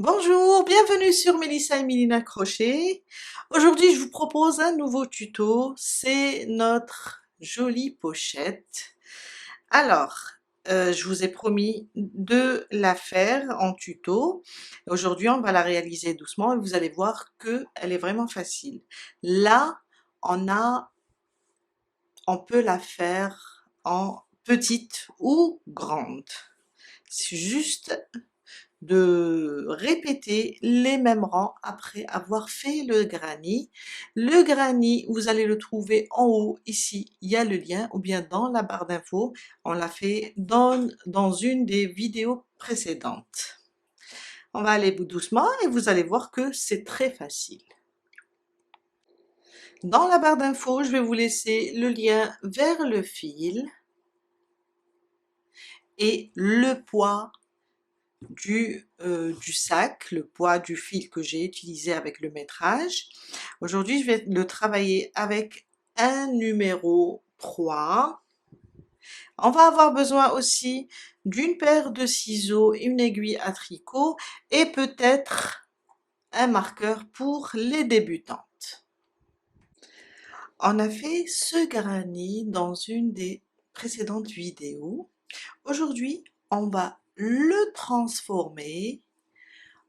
Bonjour, bienvenue sur Mélissa et Mélina Crochet. Aujourd'hui, je vous propose un nouveau tuto. C'est notre jolie pochette. Alors, je vous ai promis de la faire en tuto. Aujourd'hui, on va la réaliser doucement et vous allez voir que elle est vraiment facile. Là, on peut la faire en petite ou grande. C'est juste de répéter les mêmes rangs après avoir fait le granny. Le granny, vous allez le trouver en haut, ici, il y a le lien, ou bien dans la barre d'infos, on l'a fait dans une des vidéos précédentes. On va aller doucement et vous allez voir que c'est très facile. Dans la barre d'infos, je vais vous laisser le lien vers le fil et le poids du sac, le poids du fil que j'ai utilisé avec le métrage. Aujourd'hui, je vais le travailler avec un numéro 3. On va avoir besoin aussi d'une paire de ciseaux, une aiguille à tricot et peut-être un marqueur pour les débutantes. On a fait ce granny dans une des précédentes vidéos. Aujourd'hui, on va le transformer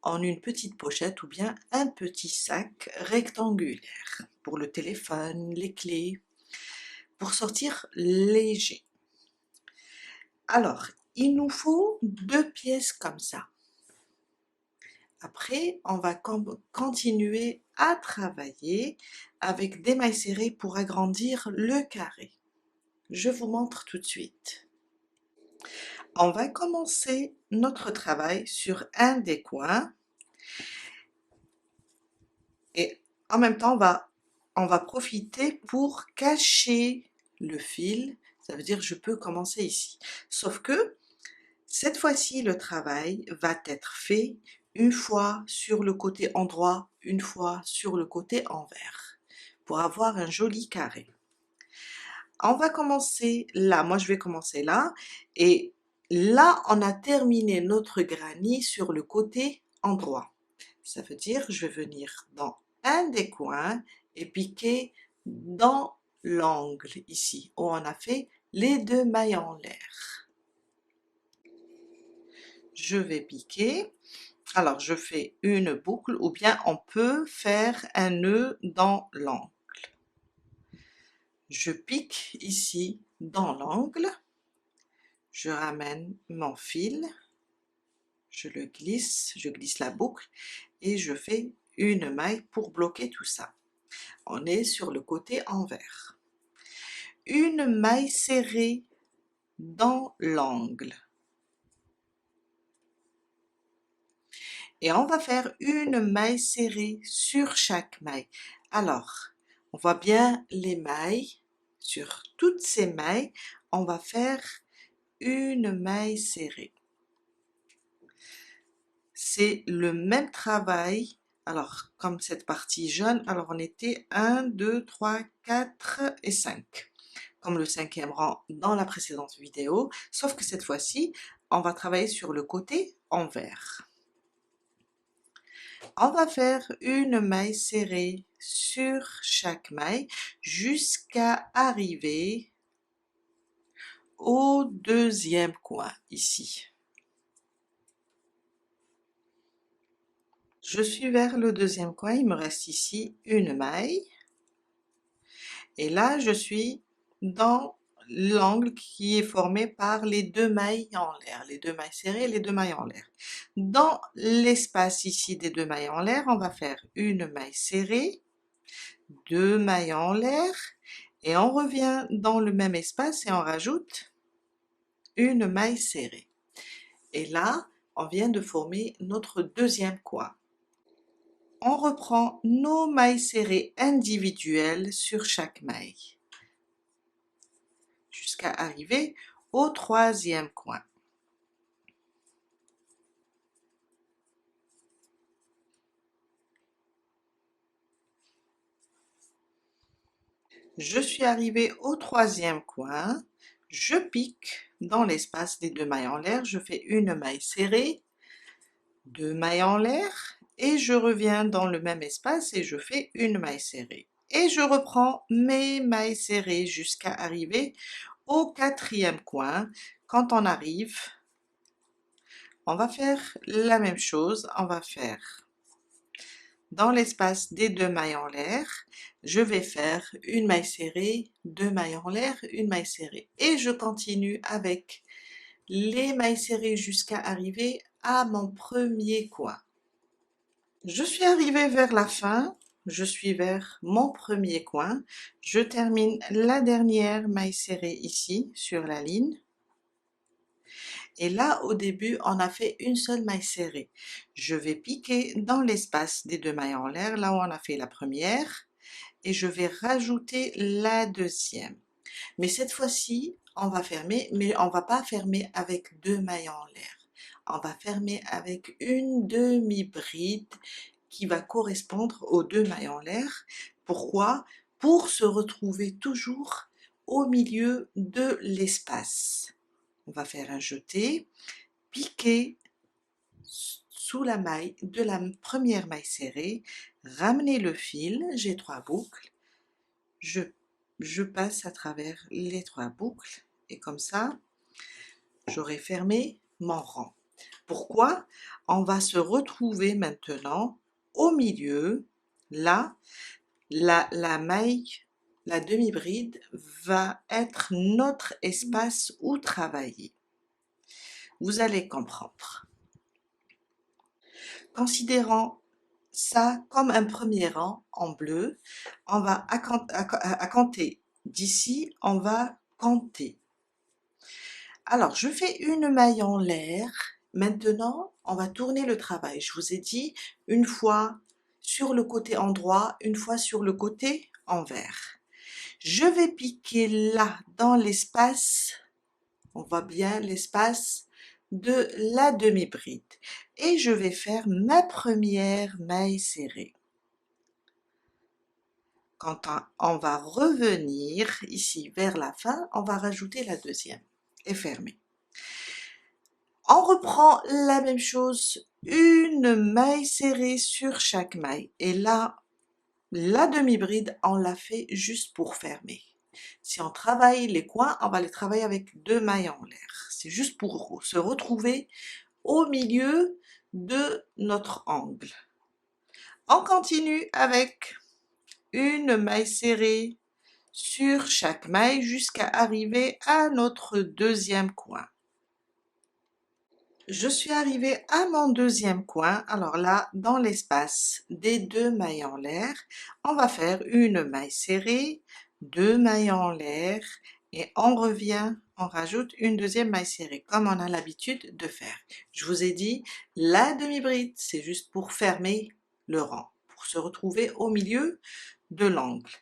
en une petite pochette ou bien un petit sac rectangulaire pour le téléphone, les clés, pour sortir léger. Alors, il nous faut 2 pièces comme ça. Après, on va continuer à travailler avec des mailles serrées pour agrandir le carré. Je vous montre tout de suite. On va commencer notre travail sur un des coins et en même temps on va profiter pour cacher le fil. Ça veut dire je peux commencer ici. Sauf que cette fois-ci le travail va être fait une fois sur le côté endroit, une fois sur le côté envers pour avoir un joli carré. On va commencer là, moi je vais commencer là et là on a terminé notre granny sur le côté endroit. Ça veut dire je vais venir dans un des coins et piquer dans l'angle ici où on a fait les 2 mailles en l'air. Je vais piquer, alors je fais une boucle ou bien on peut faire un nœud dans l'angle. Je pique ici dans l'angle, je ramène mon fil, je glisse la boucle et je fais une maille pour bloquer tout ça. On est sur le côté envers. Une maille serrée dans l'angle. Et on va faire une maille serrée sur chaque maille. Alors, on voit bien les mailles. Sur toutes ces mailles, on va faire une maille serrée. C'est le même travail. Alors, comme cette partie jaune, alors on était 1, 2, 3, 4 et 5. Comme le 5e rang dans la précédente vidéo, sauf que cette fois-ci, on va travailler sur le côté envers. On va faire une maille serrée sur chaque maille jusqu'à arriver au 2e coin ici. Je suis vers le 2e coin, il me reste ici une maille. Et là, je suis dans l'angle qui est formé par les 2 mailles en l'air, les 2 mailles serrées et les 2 mailles en l'air. Dans l'espace ici des 2 mailles en l'air, on va faire une maille serrée, 2 mailles en l'air, et on revient dans le même espace et on rajoute une maille serrée. Et là, on vient de former notre 2e coin. On reprend nos mailles serrées individuelles sur chaque maille jusqu'à arriver au 3e coin. Je suis arrivée au 3e coin, je pique dans l'espace des 2 mailles en l'air, je fais une maille serrée, 2 mailles en l'air et je reviens dans le même espace et je fais une maille serrée. Et je reprends mes mailles serrées jusqu'à arriver au 4e coin. Quand on arrive, on va faire la même chose, on va faire dans l'espace des 2 mailles en l'air, je vais faire une maille serrée, 2 mailles en l'air, une maille serrée. Et je continue avec les mailles serrées jusqu'à arriver à mon premier coin. Je suis arrivée vers la fin, je suis vers mon premier coin. Je termine la dernière maille serrée ici sur la ligne. Et là, au début, on a fait une seule maille serrée. Je vais piquer dans l'espace des 2 mailles en l'air, là où on a fait la première, et je vais rajouter la deuxième. Mais cette fois-ci, on va fermer, mais on va pas fermer avec 2 mailles en l'air. On va fermer avec une demi-bride qui va correspondre aux 2 mailles en l'air. Pourquoi? Pour se retrouver toujours au milieu de l'espace. On va faire un jeté, piquer sous la maille de la première maille serrée, ramener le fil, j'ai 3 boucles, je passe à travers les 3 boucles et comme ça, j'aurai fermé mon rang. Pourquoi? On va se retrouver maintenant au milieu, là, la maille, la demi-bride va être notre espace où travailler. Vous allez comprendre. Considérant ça comme un premier rang en bleu, on va à compter d'ici, on va compter. Alors, je fais une maille en l'air. Maintenant, on va tourner le travail. Je vous ai dit une fois sur le côté endroit, une fois sur le côté envers. Je vais piquer là dans l'espace, on voit bien l'espace de la demi-bride et je vais faire ma première maille serrée. Quand on va revenir ici vers la fin, on va rajouter la deuxième et fermer. On reprend la même chose, une maille serrée sur chaque maille et là, la demi-bride, on l'a fait juste pour fermer. Si on travaille les coins, on va les travailler avec 2 mailles en l'air. C'est juste pour se retrouver au milieu de notre angle. On continue avec une maille serrée sur chaque maille jusqu'à arriver à notre deuxième coin. Je suis arrivée à mon deuxième coin. Alors là, dans l'espace des 2 mailles en l'air, on va faire une maille serrée, 2 mailles en l'air et on revient, on rajoute une deuxième maille serrée comme on a l'habitude de faire. Je vous ai dit, la demi-bride, c'est juste pour fermer le rang, pour se retrouver au milieu de l'angle.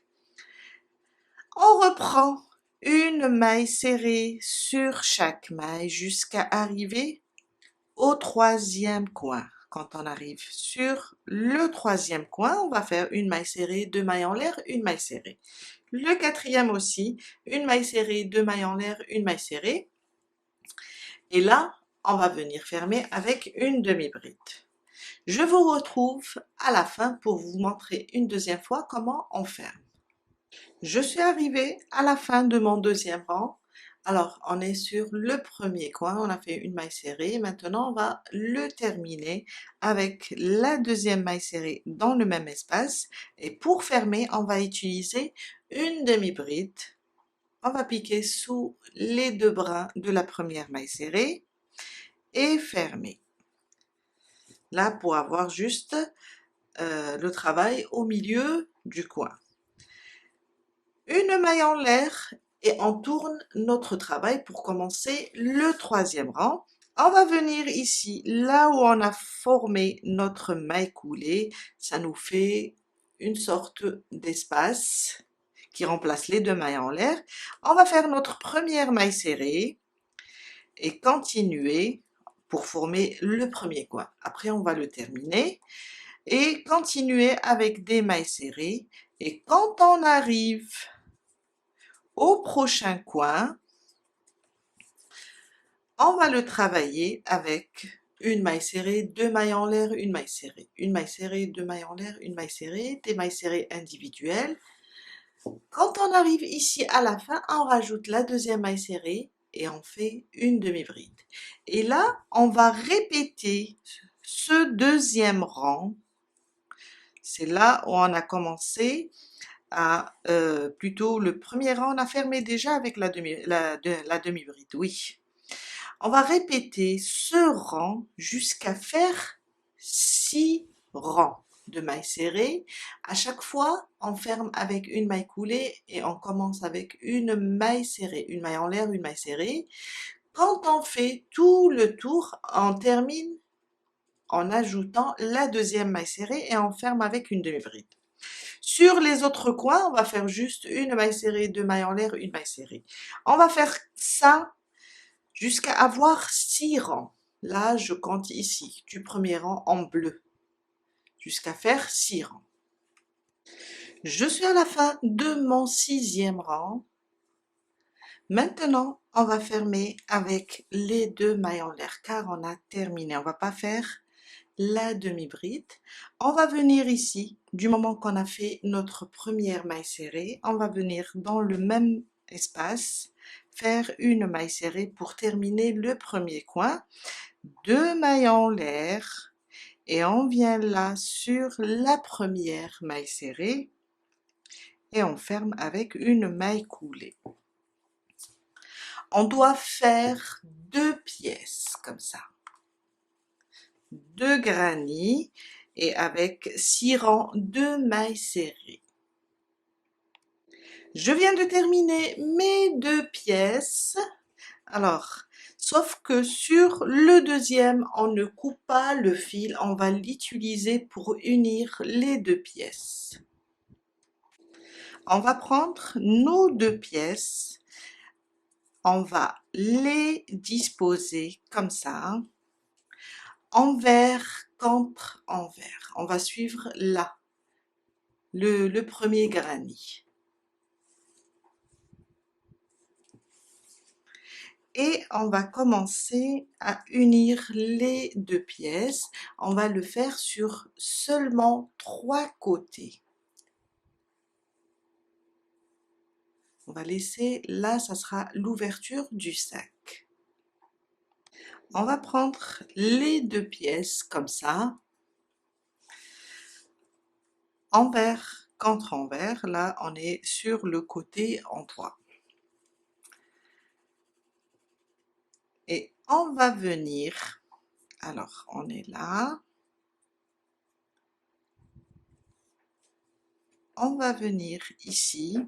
On reprend une maille serrée sur chaque maille jusqu'à arriver au troisième coin. Quand on arrive sur le troisième coin, on va faire une maille serrée, 2 mailles en l'air, une maille serrée. Le quatrième aussi, une maille serrée, 2 mailles en l'air, une maille serrée. Et là, on va venir fermer avec une demi-bride. Je vous retrouve à la fin pour vous montrer une deuxième fois comment on ferme. Je suis arrivée à la fin de mon deuxième rang. Alors, on est sur le premier coin, on a fait une maille serrée. Maintenant, on va le terminer avec la deuxième maille serrée dans le même espace. Et pour fermer, on va utiliser une demi-bride. On va piquer sous les 2 brins de la première maille serrée et fermer. Là, pour avoir juste le travail au milieu du coin. Une maille en l'air et on tourne notre travail pour commencer le troisième rang. On va venir ici, là où on a formé notre maille coulée, ça nous fait une sorte d'espace qui remplace les 2 mailles en l'air. On va faire notre première maille serrée et continuer pour former le premier coin. Après, on va le terminer et continuer avec des mailles serrées. Et quand on arrive au prochain coin, on va le travailler avec une maille serrée, deux mailles en l'air, une maille serrée, une maille serrée, deux mailles en l'air, une maille serrée, des mailles serrées individuelles. Quand on arrive ici à la fin, on rajoute la deuxième maille serrée et on fait une demi-bride. Et là, on va répéter ce deuxième rang. C'est là où on a commencé à, plutôt le premier rang, on a fermé déjà avec la demi-bride, oui. On va répéter ce rang jusqu'à faire 6 rangs de mailles serrées. À chaque fois, on ferme avec une maille coulée et on commence avec une maille serrée, une maille en l'air, une maille serrée. Quand on fait tout le tour, on termine en ajoutant la deuxième maille serrée et on ferme avec une demi-bride. Sur les autres coins, on va faire juste une maille serrée, deux mailles en l'air, une maille serrée. On va faire ça jusqu'à avoir 6 rangs. Là, je compte ici, du premier rang en bleu, jusqu'à faire 6 rangs. Je suis à la fin de mon 6e rang. Maintenant, on va fermer avec les deux mailles en l'air, car on a terminé. On va pas faire la demi-bride. On va venir ici, du moment qu'on a fait notre première maille serrée, on va venir dans le même espace, faire une maille serrée pour terminer le premier coin, deux mailles en l'air, et on vient là sur la première maille serrée, et on ferme avec une maille coulée. On doit faire 2 pièces, comme ça. 2 granits, et avec 6 rangs de mailles serrées. Je viens de terminer mes 2 pièces. Alors, sauf que sur le deuxième, on ne coupe pas le fil, on va l'utiliser pour unir les 2 pièces. On va prendre nos 2 pièces, on va les disposer comme ça, envers contre envers. On va suivre là, le premier granit. Et on va commencer à unir les 2 pièces. On va le faire sur seulement 3 côtés. On va laisser, là, ça sera l'ouverture du sac. On va prendre les 2 pièces comme ça, envers contre envers. Là, on est sur le côté endroit. Et on va venir, alors on est là, on va venir ici,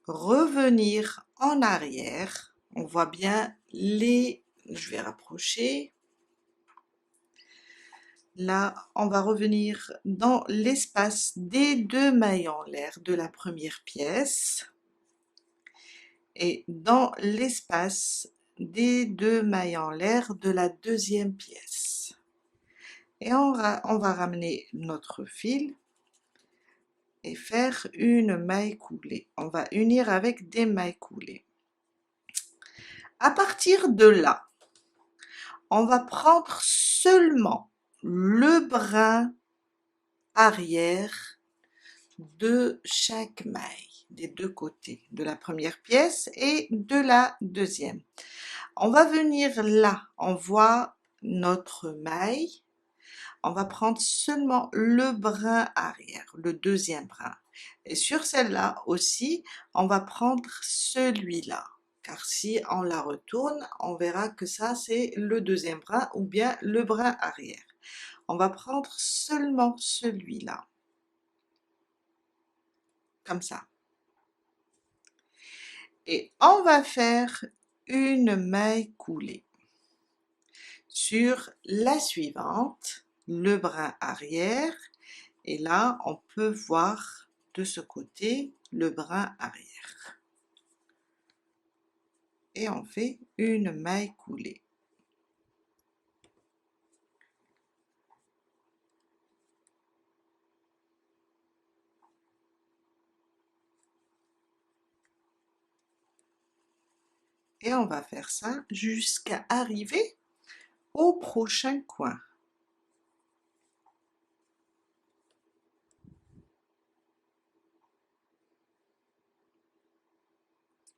revenir en arrière, on voit bien les, je vais rapprocher, là on va revenir dans l'espace des 2 mailles en l'air de la première pièce, et dans l'espace des 2 mailles en l'air de la deuxième pièce. Et on va ramener notre fil et faire une maille coulée. On va unir avec des mailles coulées. À partir de là, on va prendre seulement le brin arrière de chaque maille, des 2 côtés, de la première pièce et de la deuxième. On va venir là, on voit notre maille, on va prendre seulement le brin arrière, le deuxième brin. Et sur celle-là aussi, on va prendre celui-là. Car si on la retourne, on verra que ça c'est le deuxième brin ou bien le brin arrière. On va prendre seulement celui-là. Comme ça. Et on va faire une maille coulée. Sur la suivante, le brin arrière, et là on peut voir de ce côté le brin arrière. Et on fait une maille coulée. Et on va faire ça jusqu'à arriver au prochain coin.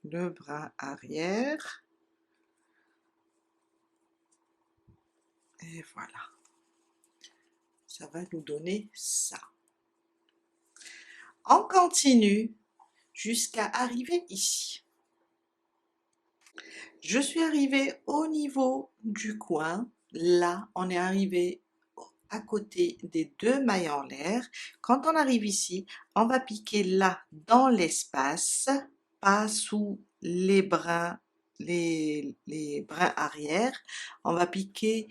Le brin arrière. Et voilà. Ça va nous donner ça. On continue jusqu'à arriver ici. Je suis arrivée au niveau du coin. Là, on est arrivé à côté des deux mailles en l'air. Quand on arrive ici, on va piquer là dans l'espace, pas sous les brins, les brins arrière. On va piquer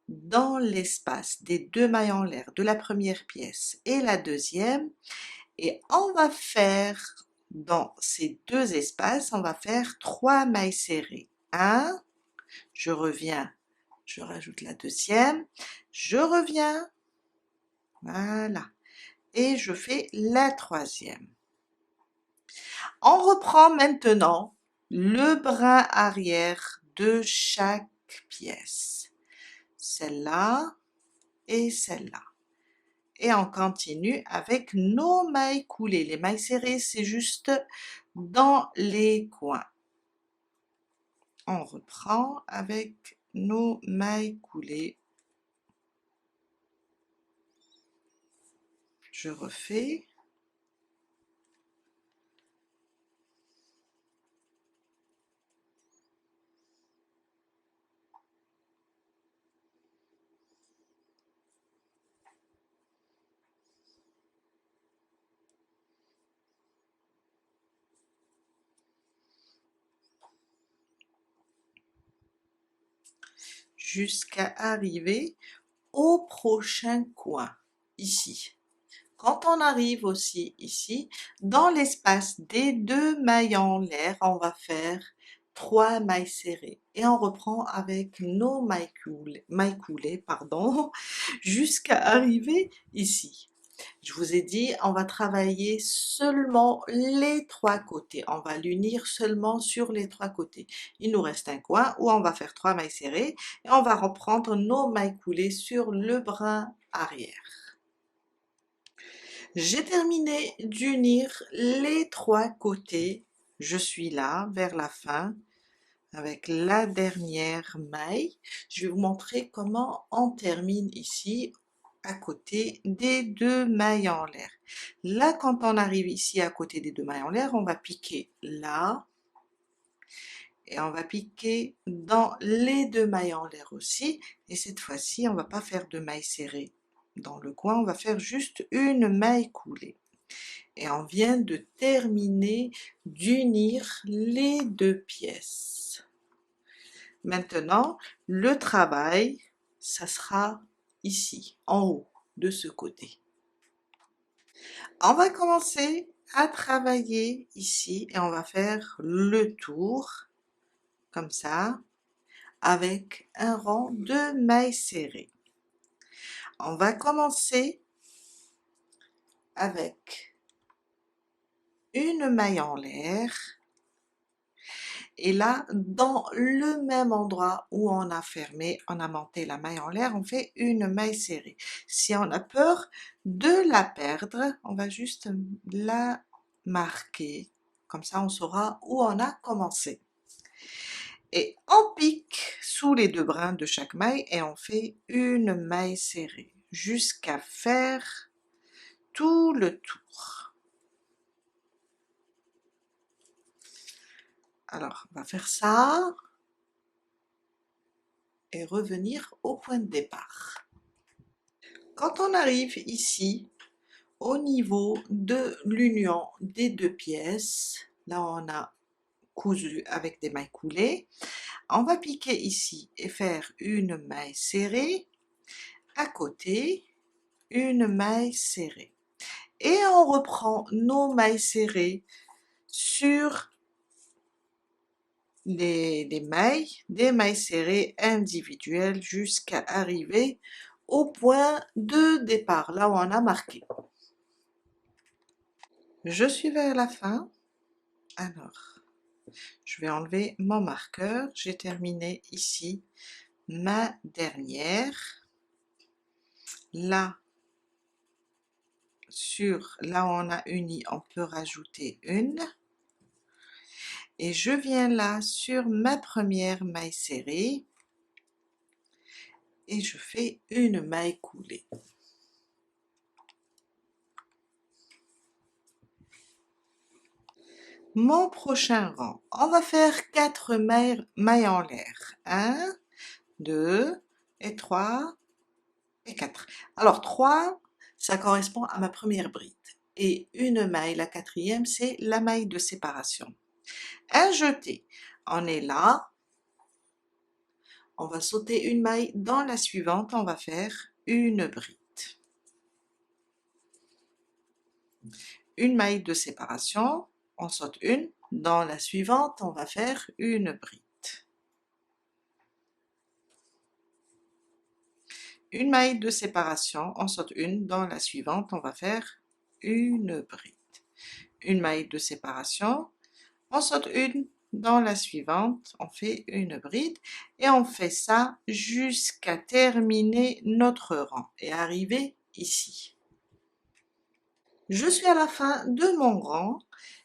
dans l'espace des deux mailles en l'air de la première pièce et la deuxième. Et on va faire dans ces deux espaces, on va faire 3 mailles serrées. 1, je reviens, je rajoute la deuxième, je reviens, voilà, et je fais la troisième. On reprend maintenant le brin arrière de chaque pièce, celle-là et celle-là. Et on continue avec nos mailles coulées. Les mailles serrées, c'est juste dans les coins. On reprend avec nos mailles coulées. Je refais. Jusqu'à arriver au prochain coin, ici. Quand on arrive aussi ici, dans l'espace des deux mailles en l'air, on va faire 3 mailles serrées. Et on reprend avec nos mailles coulées, pardon, jusqu'à arriver ici. Je vous ai dit, on va travailler seulement les 3 côtés. On va l'unir seulement sur les 3 côtés. Il nous reste un coin où on va faire 3 mailles serrées et on va reprendre nos mailles coulées sur le brin arrière. J'ai terminé d'unir les 3 côtés. Je suis là vers la fin avec la dernière maille. Je vais vous montrer comment on termine ici à côté des deux mailles en l'air. Là, quand on arrive ici à côté des deux mailles en l'air, on va piquer là et on va piquer dans les deux mailles en l'air aussi. Et cette fois-ci, on va pas faire de mailles serrées dans le coin, on va faire juste une maille coulée. Et on vient de terminer d'unir les deux pièces. Maintenant, le travail, ça sera ici, en haut, de ce côté. On va commencer à travailler ici et on va faire le tour, comme ça, avec un rang de mailles serrées. On va commencer avec une maille en l'air. Et là, dans le même endroit où on a fermé, on a monté la maille en l'air, on fait une maille serrée. Si on a peur de la perdre, on va juste la marquer. Comme ça, on saura où on a commencé. Et on pique sous les deux brins de chaque maille et on fait une maille serrée jusqu'à faire tout le tour. Alors, on va faire ça et revenir au point de départ. Quand on arrive ici, au niveau de l'union des deux pièces, là on a cousu avec des mailles coulées, on va piquer ici et faire une maille serrée, à côté, une maille serrée. Et on reprend nos mailles serrées sur des mailles serrées individuelles jusqu'à arriver au point de départ, là où on a marqué. Je suis vers la fin. Alors, Je vais enlever mon marqueur, j'ai terminé ici ma dernière. Là, là où on a uni, on peut rajouter une. Et je viens là sur ma première maille serrée et je fais une maille coulée. Mon prochain rang, on va faire 4 mailles en l'air. 1, 2 et 3 et 4. Alors 3, ça correspond à ma première bride. Et une maille, la quatrième, c'est la maille de séparation. Un jeté, on est là, on va sauter une maille, dans la suivante, on va faire une bride. Une maille de séparation, on saute une, dans la suivante, on va faire une bride. Une maille de séparation, on saute une, dans la suivante, on va faire une bride. Une maille de séparation, on saute une, dans la suivante, on fait une bride et on fait ça jusqu'à terminer notre rang et arriver ici. Je suis à la fin de mon rang,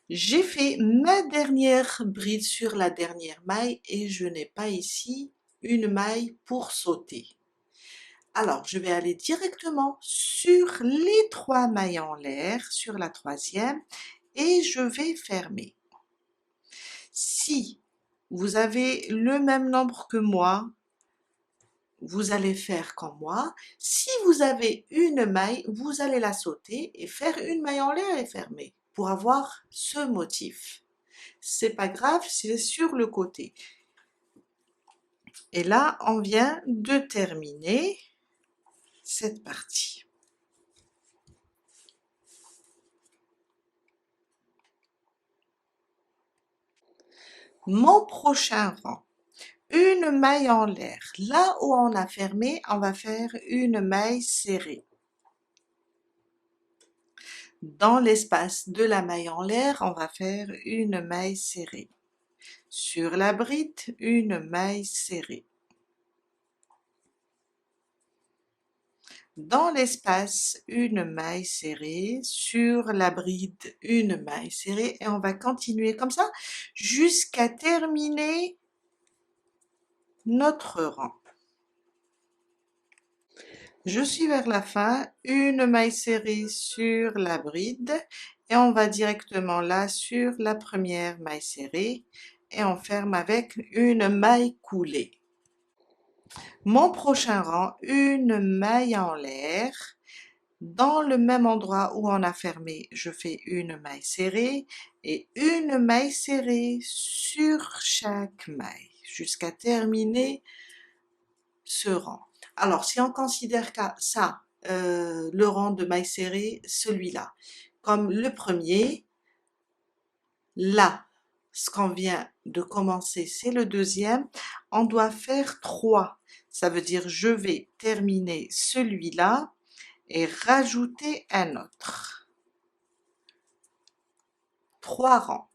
j'ai fait ma dernière bride sur la dernière maille et je n'ai pas ici une maille pour sauter. Alors, je vais aller directement sur les 3 mailles en l'air, sur la troisième, et je vais fermer. Si vous avez le même nombre que moi, vous allez faire comme moi. Si vous avez une maille, vous allez la sauter et faire une maille en l'air et fermer pour avoir ce motif. C'est pas grave, c'est sur le côté. Et là, on vient de terminer cette partie. Mon prochain rang, une maille en l'air. Là où on a fermé, on va faire une maille serrée. Dans l'espace de la maille en l'air, on va faire une maille serrée. Sur la bride, une maille serrée. Dans l'espace, une maille serrée. Sur la bride, une maille serrée. Et on va continuer comme ça jusqu'à terminer notre rang. Je suis vers la fin, une maille serrée sur la bride et on va directement là sur la première maille serrée et on ferme avec une maille coulée. Mon prochain rang, une maille en l'air. Dans le même endroit où on a fermé, je fais une maille serrée et une maille serrée sur chaque maille jusqu'à terminer ce rang. Alors, si on considère ça, le rang de mailles serrées, celui-là, comme le premier, là, ce qu'on vient de commencer, c'est le deuxième, on doit faire 3. Ça veut dire je vais terminer celui-là et rajouter un autre. 3 rangs.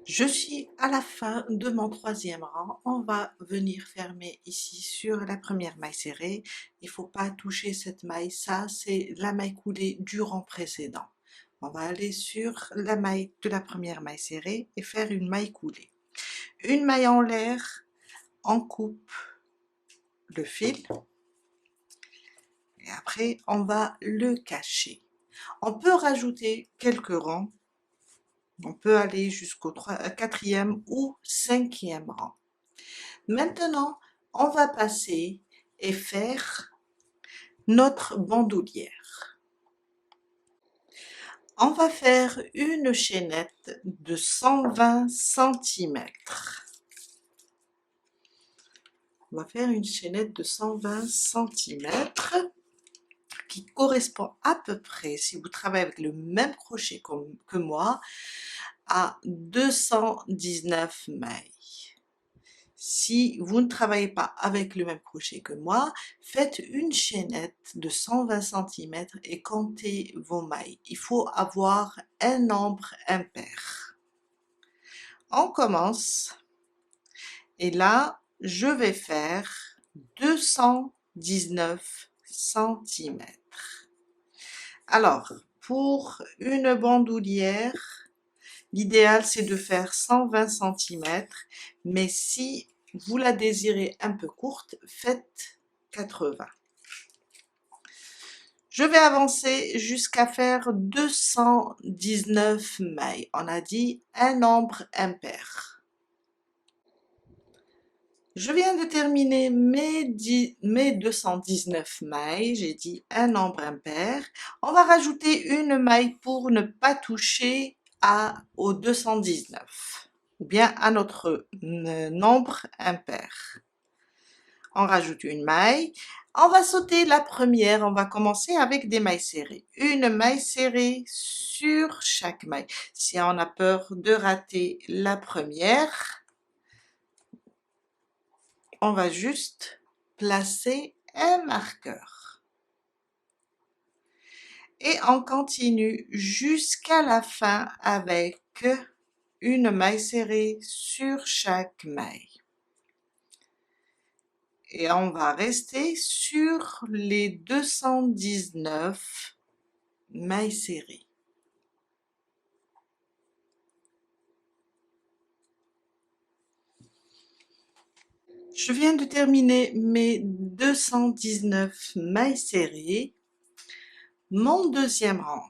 Je suis à la fin de mon troisième rang. On va venir fermer ici sur la première maille serrée. Il ne faut pas toucher cette maille. Ça, c'est la maille coulée du rang précédent. On va aller sur la maille de la première maille serrée et faire une maille coulée. Une maille en l'air, on coupe le fil. Et après, on va le cacher. On peut rajouter quelques rangs. On peut aller jusqu'au 4e ou 5e rang. Maintenant, on va passer et faire notre bandoulière. On va faire une chaînette de 120 cm. On va faire une chaînette de 120 cm qui correspond à peu près, si vous travaillez avec le même crochet que moi, à 219 mailles. Si vous ne travaillez pas avec le même crochet que moi, faites une chaînette de 120 cm et comptez vos mailles. Il faut avoir un nombre impair. On commence et là, je vais faire 219 centimètres. Alors, pour une bandoulière, l'idéal c'est de faire 120 centimètres, mais si vous la désirez un peu courte, faites 80. Je vais avancer jusqu'à faire 219 mailles. On a dit un nombre impair. Je viens de terminer mes 219 mailles. J'ai dit un nombre impair. On va rajouter une maille pour ne pas toucher au 219 ou bien à notre nombre impair. On rajoute une maille. On va sauter la première, on va commencer avec des mailles serrées. Une maille serrée sur chaque maille. Si on a peur de rater la première, on va juste placer un marqueur. Et on continue jusqu'à la fin avec une maille serrée sur chaque maille. Et on va rester sur les 219 mailles serrées. Je viens de terminer mes 219 mailles serrées. Mon deuxième rang,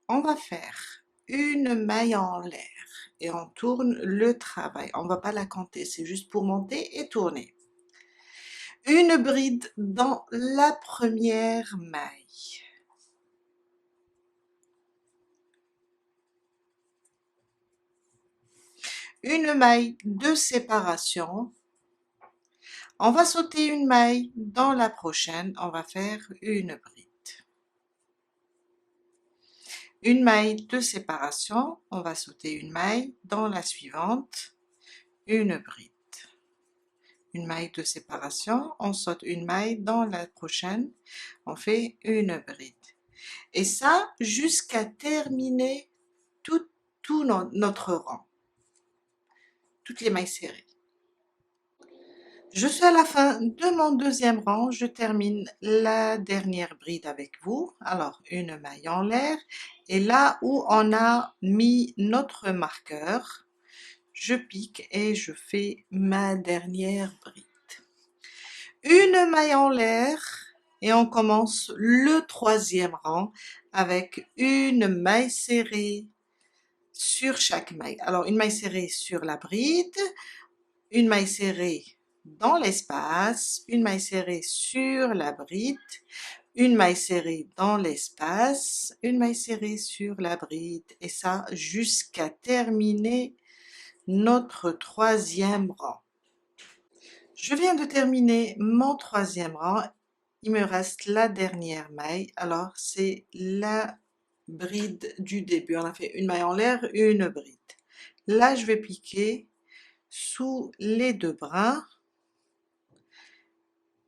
on va faire une maille en l'air et on tourne le travail. On ne va pas la compter, c'est juste pour monter et tourner. Une bride dans la première maille. Une maille de séparation. On va sauter une maille dans la prochaine, on va faire une bride. Une maille de séparation, on va sauter une maille dans la suivante, une bride. Une maille de séparation, on saute une maille dans la prochaine, on fait une bride. Et ça jusqu'à terminer tout notre rang, toutes les mailles serrées. Je suis à la fin de mon deuxième rang, je termine la dernière bride avec vous. Alors, une maille en l'air, et là où on a mis notre marqueur, je pique et je fais ma dernière bride. Une maille en l'air, et on commence le troisième rang avec une maille serrée sur chaque maille. Alors, une maille serrée sur la bride, une maille serrée dans l'espace, une maille serrée sur la bride, une maille serrée dans l'espace, une maille serrée sur la bride, et ça jusqu'à terminer notre troisième rang. Je viens de terminer mon troisième rang, il me reste la dernière maille, alors c'est la bride du début. On a fait une maille en l'air, une bride. Là, je vais piquer sous les deux brins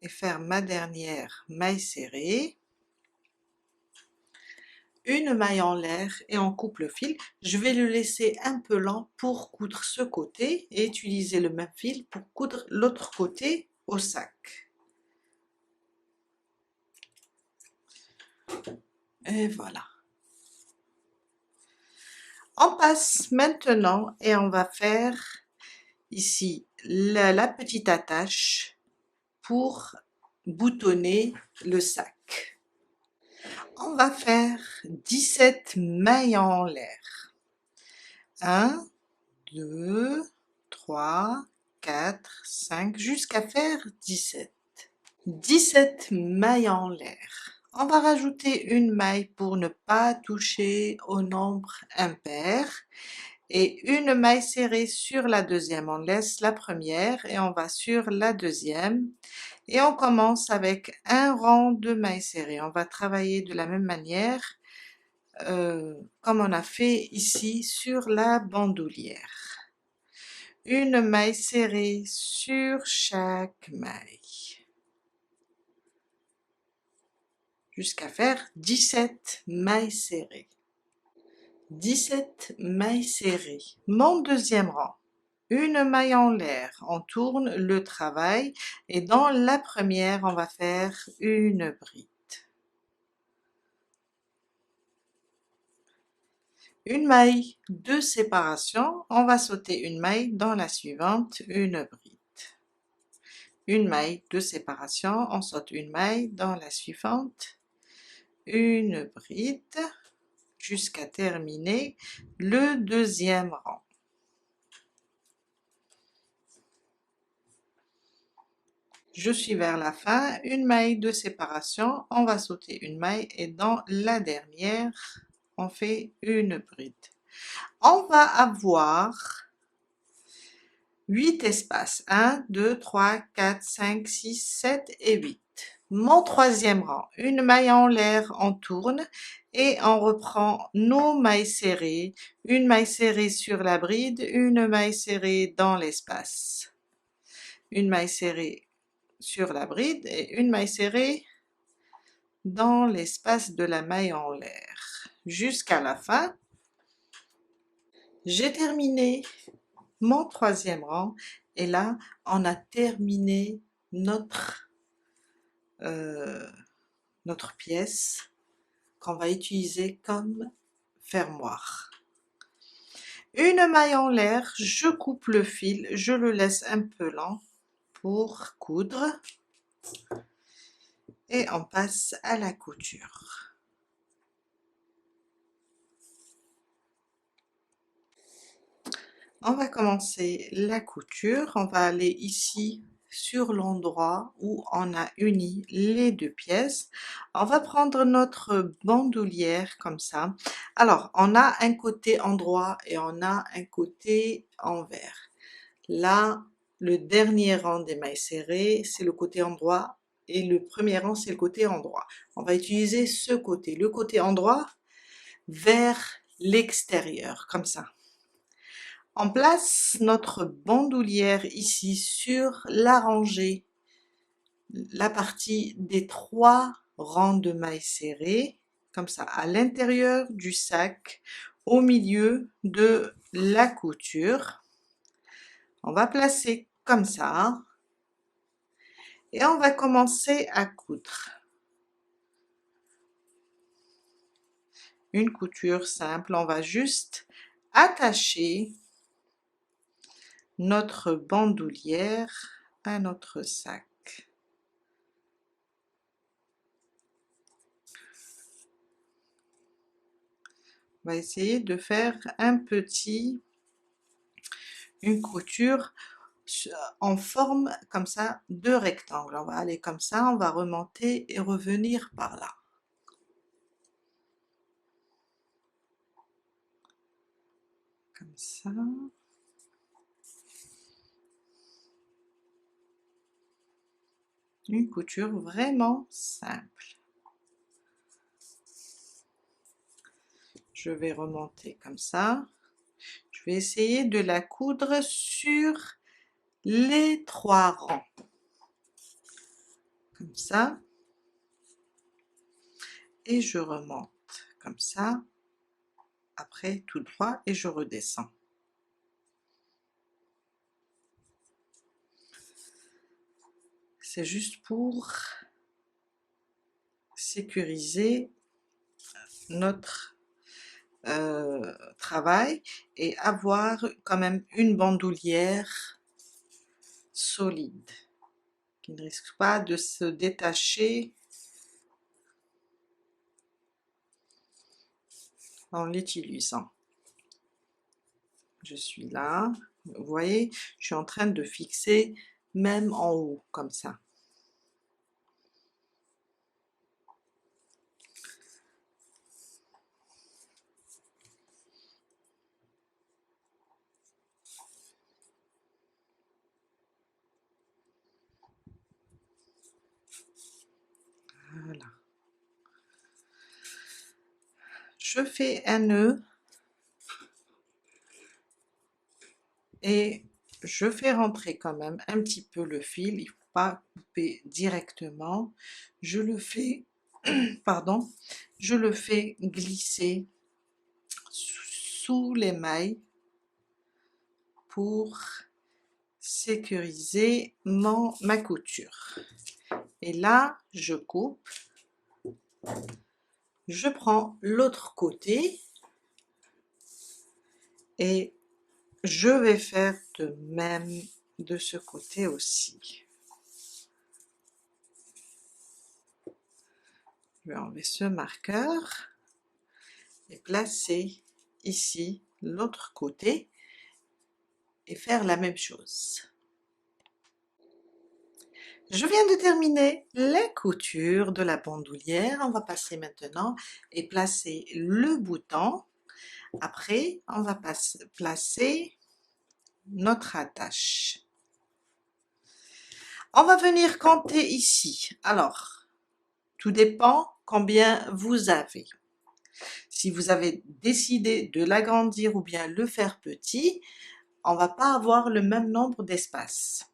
et faire ma dernière maille serrée, une maille en l'air et on coupe le fil. Je vais le laisser un peu lent pour coudre ce côté et utiliser le même fil pour coudre l'autre côté au sac. Et voilà. On passe maintenant et on va faire ici la petite attache pour boutonner le sac. On va faire 17 mailles en l'air. 1, 2, 3, 4, 5, jusqu'à faire 17. 17 mailles en l'air. On va rajouter une maille pour ne pas toucher au nombre impair. Et une maille serrée sur la deuxième, on laisse la première et on va sur la deuxième et on commence avec un rang de mailles serrées. On va travailler de la même manière comme on a fait ici sur la bandoulière. Une maille serrée sur chaque maille jusqu'à faire 17 mailles serrées. 17 mailles serrées. Mon deuxième rang. une maille en l'air, on tourne le travail et dans la première on va faire une bride. Une maille de séparation, on va sauter une maille dans la suivante, une bride. Une maille de séparation, on saute une maille dans la suivante, une bride, jusqu'à terminer le deuxième rang. Je suis vers la fin, une maille de séparation, on va sauter une maille et dans la dernière, on fait une bride. On va avoir 8 espaces, 1, 2, 3, 4, 5, 6, 7 et 8. Mon troisième rang, une maille en l'air, on tourne et on reprend nos mailles serrées, une maille serrée sur la bride, une maille serrée dans l'espace, une maille serrée sur la bride et une maille serrée dans l'espace de la maille en l'air, jusqu'à la fin. J'ai terminé mon troisième rang et là on a terminé notre pièce qu'on va utiliser comme fermoir. Une maille en l'air, je coupe le fil, je le laisse un peu lent pour coudre et on passe à la couture. On va commencer la couture, on va aller ici sur l'endroit où on a uni les deux pièces. On va prendre notre bandoulière comme ça. Alors, on a un côté endroit et on a un côté envers. Là, le dernier rang des mailles serrées, c'est le côté endroit et le premier rang, c'est le côté endroit. On va utiliser ce côté, le côté endroit vers l'extérieur, comme ça. On place notre bandoulière ici sur la rangée, la partie des 3 rangs de mailles serrées, comme ça, à l'intérieur du sac, au milieu de la couture. On va placer comme ça et on va commencer à coudre. Une couture simple, on va juste attacher notre bandoulière à notre sac. On va essayer de faire une couture en forme comme ça de rectangle. On va aller comme ça, on va remonter et revenir par là. Comme ça. Une couture vraiment simple. Je vais remonter comme ça. Je vais essayer de la coudre sur les 3 rangs. Comme ça. Et je remonte comme ça. Après tout droit et je redescends. C'est juste pour sécuriser notre travail et avoir quand même une bandoulière solide qui ne risque pas de se détacher en l'utilisant. Je suis là, vous voyez, je suis en train de fixer même en haut comme ça. Voilà. Je fais un nœud et je fais rentrer quand même un petit peu le fil, il ne faut pas couper directement, je le fais, pardon, je le fais glisser sous les mailles pour sécuriser ma couture. Et là, je coupe, je prends l'autre côté et je vais faire de même de ce côté aussi. Je vais enlever ce marqueur et placer ici l'autre côté et faire la même chose. Je viens de terminer la couture de la bandoulière. On va passer maintenant et placer le bouton. Après, on va placer notre attache. On va venir compter ici. Alors, tout dépend combien vous avez. Si vous avez décidé de l'agrandir ou bien le faire petit, on va pas avoir le même nombre d'espaces.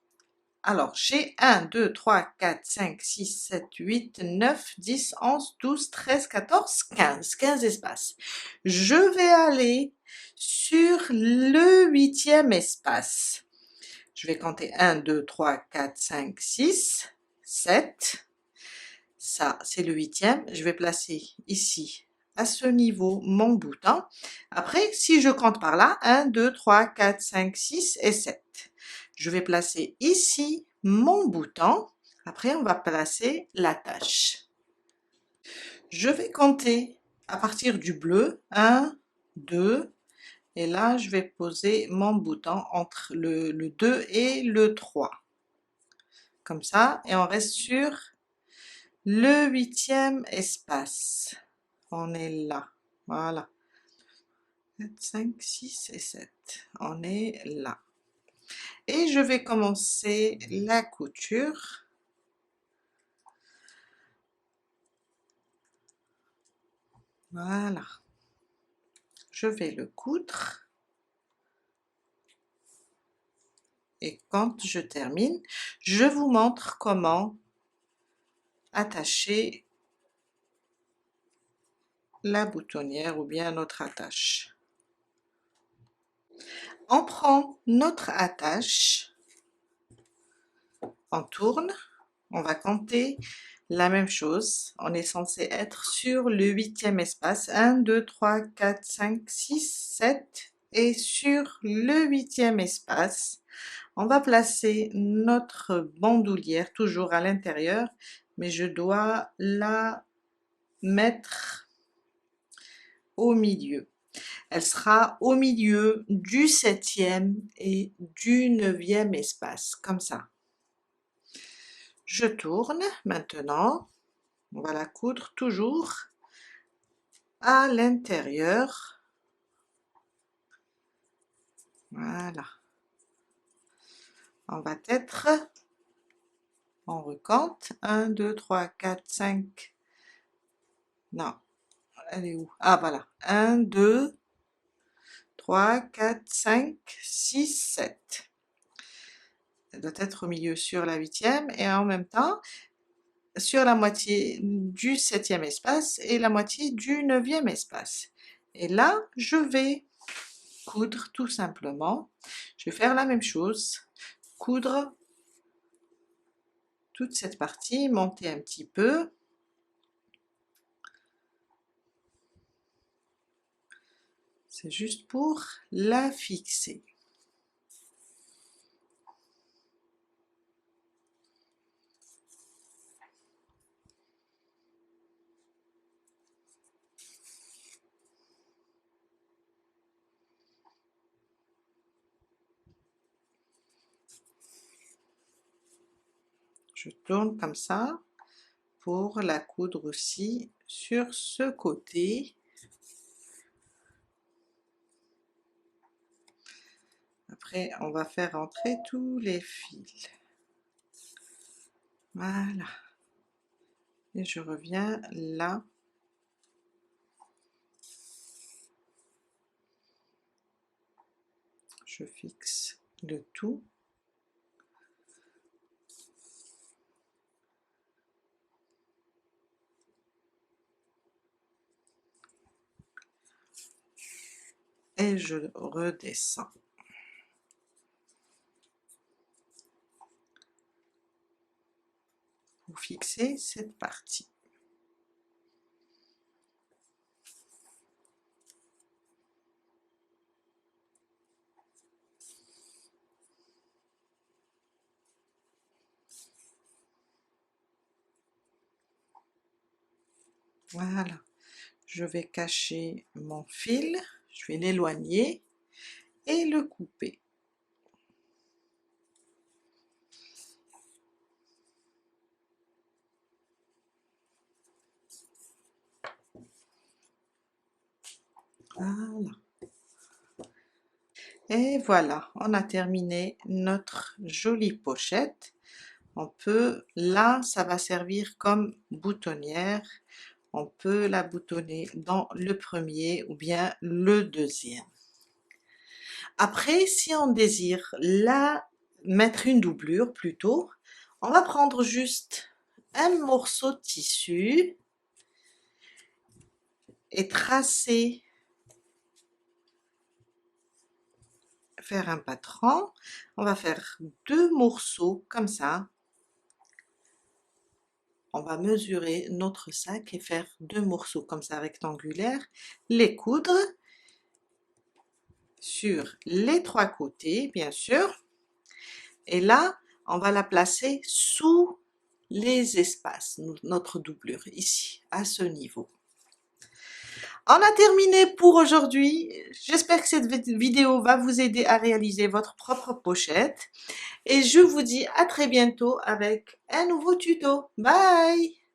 Alors, j'ai 1, 2, 3, 4, 5, 6, 7, 8, 9, 10, 11, 12, 13, 14, 15. 15 espaces. Je vais aller sur le 8e espace. Je vais compter 1, 2, 3, 4, 5, 6, 7. Ça, c'est le 8e. Je vais placer ici, à ce niveau, mon bouton. Après, si je compte par là, 1, 2, 3, 4, 5, 6 et 7. Je vais placer ici mon bouton. Après, on va placer l'attache. Je vais compter à partir du bleu. 1, 2, et là, je vais poser mon bouton entre le 2 et le 3. Comme ça, et on reste sur le 8e espace. On est là. Voilà. 4, 5, 6 et 7. On est là. Et je vais commencer la couture. Voilà. Je vais le coudre. Et quand je termine, je vous montre comment attacher la boutonnière ou bien notre attache. On prend notre attache, on tourne, on va compter la même chose. On est censé être sur le 8e espace. 1, 2, 3, 4, 5, 6, 7. Et sur le 8e espace, on va placer notre bandoulière toujours à l'intérieur, mais je dois la mettre au milieu. Elle sera au milieu du 7e et du 9e espace, comme ça. Je tourne maintenant, on va la coudre toujours à l'intérieur. Voilà. On va être, on recompte, 1, 2, 3, 4, 5, non, elle est où? Ah voilà, 1, 2, 3, 4, 5, 6, 7. Elle doit être au milieu sur la 8e et en même temps sur la moitié du 7e espace et la moitié du 9e espace. Et là, je vais coudre tout simplement. Je vais faire la même chose, coudre toute cette partie, monter un petit peu. C'est juste pour la fixer. Je tourne comme ça pour la coudre aussi sur ce côté. Après, on va faire entrer tous les fils. Voilà. Et je reviens là. Je fixe le tout. Et je redescends. fixer cette partie. Voilà, je vais cacher mon fil, je vais l'éloigner et le couper. Voilà. Et voilà, on a terminé notre jolie pochette. On peut, là, ça va servir comme boutonnière. On peut la boutonner dans le premier ou bien le deuxième. Après, si on désire la mettre une doublure plutôt, on va prendre juste un morceau de tissu et tracer, faire un patron. On va faire 2 morceaux comme ça. On va mesurer notre sac et faire 2 morceaux comme ça rectangulaires, les coudre sur les 3 côtés bien sûr, et là on va la placer sous les espaces, notre doublure ici à ce niveau. On a terminé pour aujourd'hui. J'espère que cette vidéo va vous aider à réaliser votre propre pochette et je vous dis à très bientôt avec un nouveau tuto. Bye!